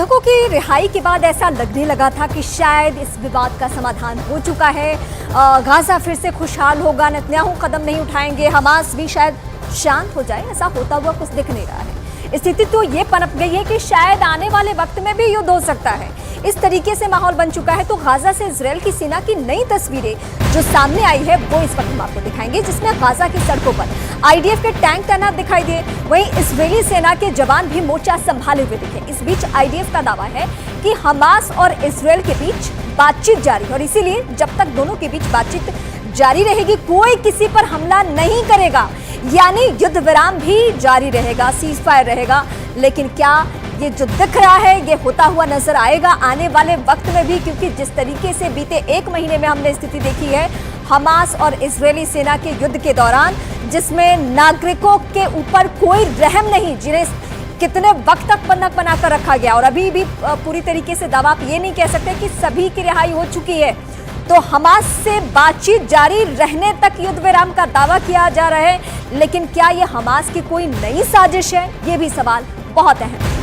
बंधकों की रिहाई के बाद ऐसा लगने लगा था कि शायद इस विवाद का समाधान हो चुका है। गाजा फिर से खुशहाल होगा, नेतन्याहू कदम नहीं उठाएंगे, हमास भी शायद शांत हो जाए। ऐसा होता हुआ कुछ दिख नहीं रहा है। स्थिति तो ये पनप गई है कि शायद आने वाले वक्त में भी युद्ध हो सकता है। इस तरीके से माहौल बन चुका है। तो गाजा से इजरायल की सेना की नई तस्वीरें जो सामने आई है वो इस वक्त हम आपको दिखाएंगे, जिसमें गाजा की सड़कों पर आईडीएफ के टैंक तैनात दिखाई दिए, वहीं इजरायली सेना के जवान भी मोर्चा संभाले हुए दिखे। इस बीच आईडीएफ का दावा है कि हमास और इजरायल के बीच बातचीत जारी है और इसीलिए जब तक दोनों के बीच बातचीत जारी रहेगी कोई किसी पर हमला नहीं करेगा, यानी युद्ध विराम भी जारी रहेगा, सीज फायर रहेगा। लेकिन क्या ये जो दिख रहा है ये होता हुआ नजर आएगा आने वाले वक्त में भी? क्योंकि जिस तरीके से बीते एक महीने में हमने स्थिति देखी है हमास और इजरायली सेना के युद्ध के दौरान, जिसमें नागरिकों के ऊपर कोई रहम नहीं, जिन्हें कितने वक्त तक बंधक बनाकर रखा गया और अभी भी पूरी तरीके से दावा आप ये नहीं कह सकते कि सभी की रिहाई हो चुकी है। तो हमास से बातचीत जारी रहने तक युद्ध विराम का दावा किया जा रहा है, लेकिन क्या ये हमास की कोई नई साजिश है? ये भी सवाल बहुत अहम है।